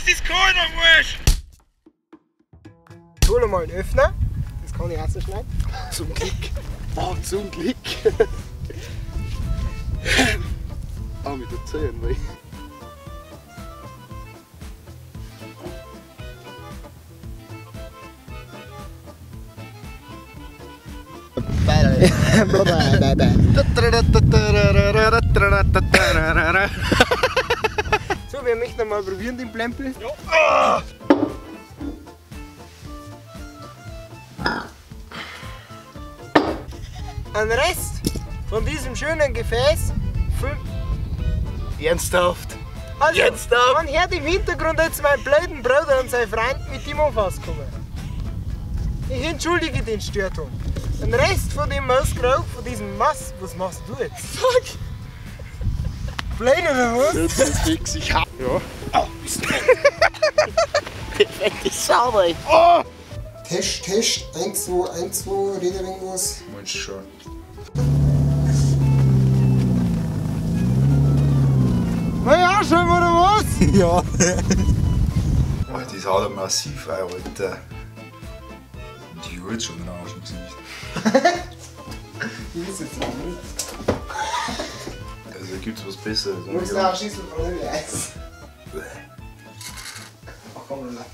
Es ist kalt am Arsch! Ich hole mal einen Öffner. Das kann ich auch so schneiden. Zum Glück. Oh, zum Glück. Auch mit der Zähne, weil. So, wir möchten mal probieren den Plempel. Ja. Ein Rest von diesem schönen Gefäß füllt. Ernsthaft? Also, Ernsthaft? man hört im Hintergrund jetzt meinen blöden Bruder und seinen Freund mit dem Anfass kommen. Ich entschuldige den Störton. Ein Rest von dem Mausgrau, von diesem Mass. Was machst du jetzt? Fuck! Blöd oder was? Jetzt ist fix, ich hab. Ja. Oh, bist du Perfekt, ist sauber. Oh! Test, Test, 1, 2, 1, 2, red irgendwas. Meinst du schon? Na ja, schon mal oder was? Ja. Oh, das haut ja massiv ein, Alter. Die holt schon den Arsch im Gesicht. Ich ist jetzt auch nicht. Also gibt's was Besseres. Du musst auch schießen von dem Eis. Ach komm, lass.